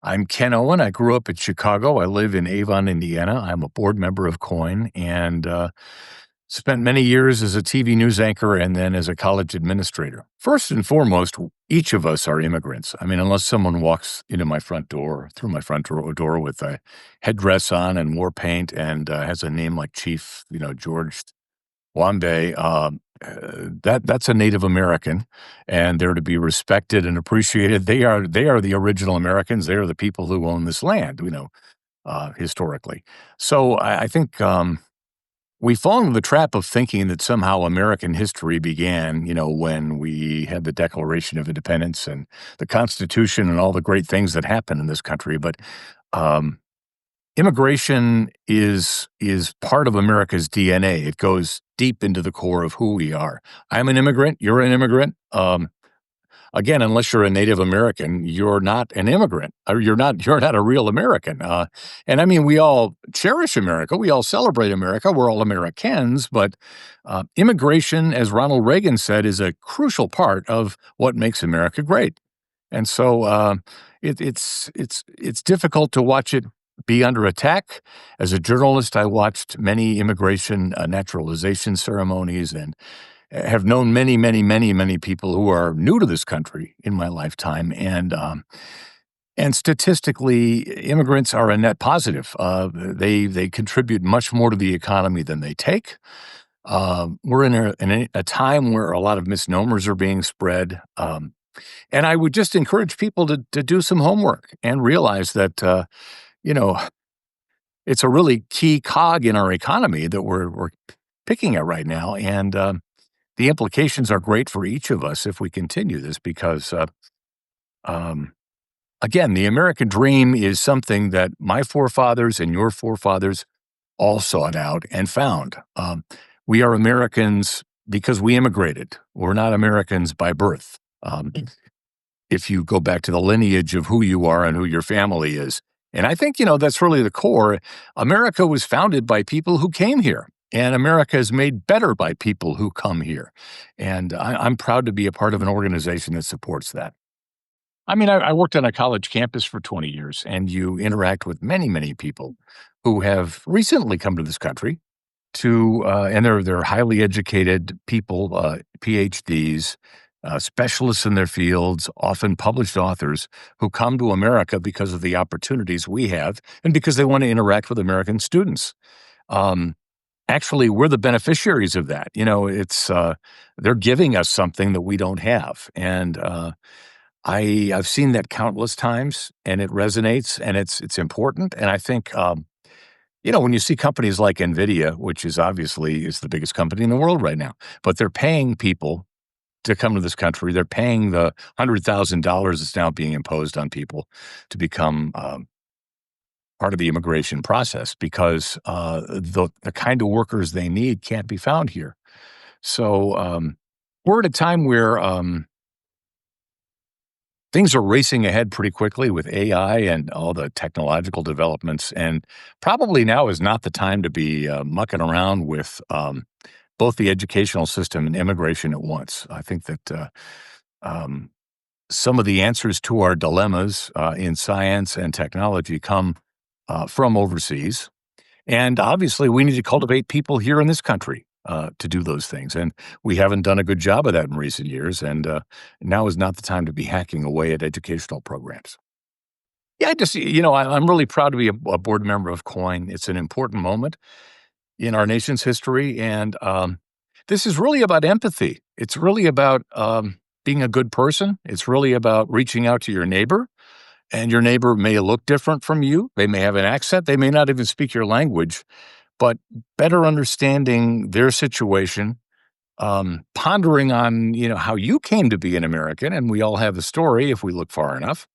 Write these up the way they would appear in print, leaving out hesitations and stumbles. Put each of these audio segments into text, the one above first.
I'm Ken Owen. I grew up in Chicago. I live in Avon, Indiana. I'm a board member of Coin and spent many years as a TV news anchor and then as a college administrator. First and foremost, each of us are immigrants. I mean, unless someone walks into my front door, through my front door with a headdress on and war paint and has a name like Chief, George Wambe, that's a Native American, and they're to be respected and appreciated. They are the original Americans. They are the people who own this land, historically. So I think we fall into the trap of thinking that somehow American history began, when we had the Declaration of Independence and the Constitution and all the great things that happened in this country. But um, immigration is part of America's DNA. It goes deep into the core of who we are. I'm an immigrant. You're an immigrant. Again, unless you're a Native American, you're not an immigrant, or you're not a real American. And I mean, we all cherish America. We all celebrate America. We're all Americans. But immigration, as Ronald Reagan said, is a crucial part of what makes America great. And so it's difficult to watch it be under attack. As a journalist, I watched many immigration naturalization ceremonies and have known many, many, many, many people who are new to this country in my lifetime, and statistically, immigrants are a net positive. They contribute much more to the economy than they take. We're in a time where a lot of misnomers are being spread. And I would just encourage people to do some homework and realize that, you know, it's a really key cog in our economy that we're picking at right now. And the implications are great for each of us if we continue this because, um, again, the American dream is something that my forefathers and your forefathers all sought out and found. We are Americans because we immigrated. We're not Americans by birth. If you go back to the lineage of who you are and who your family is. And I think, that's really the core. America was founded by people who came here, and America is made better by people who come here. And I'm proud to be a part of an organization that supports that. I mean, I worked on a college campus for 20 years, and you interact with many, many people who have recently come to this country and they're highly educated people, PhDs, specialists in their fields, often published authors who come to America because of the opportunities we have and because they want to interact with American students. Um, Actually, we're the beneficiaries of that. It's they're giving us something that we don't have, and I've seen that countless times, and it resonates, and it's important. And I think when you see companies like NVIDIA, which is the biggest company in the world right now, but they're paying people to come to this country. They're paying the $100,000 that's now being imposed on people to become part of the immigration process because the kind of workers they need can't be found here. So we're at a time where things are racing ahead pretty quickly with AI and all the technological developments, and probably now is not the time to be mucking around with both the educational system and immigration at once. I think that um, some of the answers to our dilemmas in science and technology come from overseas. And obviously, we need to cultivate people here in this country to do those things. And we haven't done a good job of that in recent years. And now is not the time to be hacking away at educational programs. Yeah, I'm really proud to be a board member of COIN. It's an important moment in our nation's history. And this is really about empathy. It's really about being a good person. It's really about reaching out to your neighbor. And your neighbor may look different from you. They may have an accent. They may not even speak your language, but better understanding their situation, pondering on, how you came to be an American. And we all have a story if we look far enough.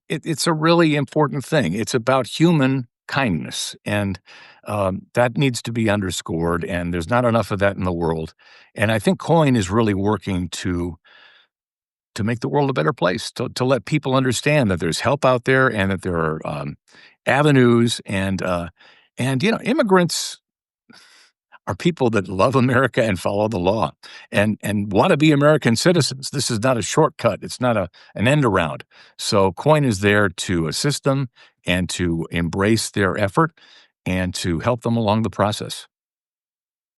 It's a really important thing. It's about human kindness, and that needs to be underscored. And there's not enough of that in the world. And I think COIN is really working to make the world a better place, to let people understand that there's help out there and that there are avenues and immigrants are people that love America and follow the law and want to be American citizens. This is not a shortcut. It's not an end around. So Coin is there to assist them and to embrace their effort and to help them along the process.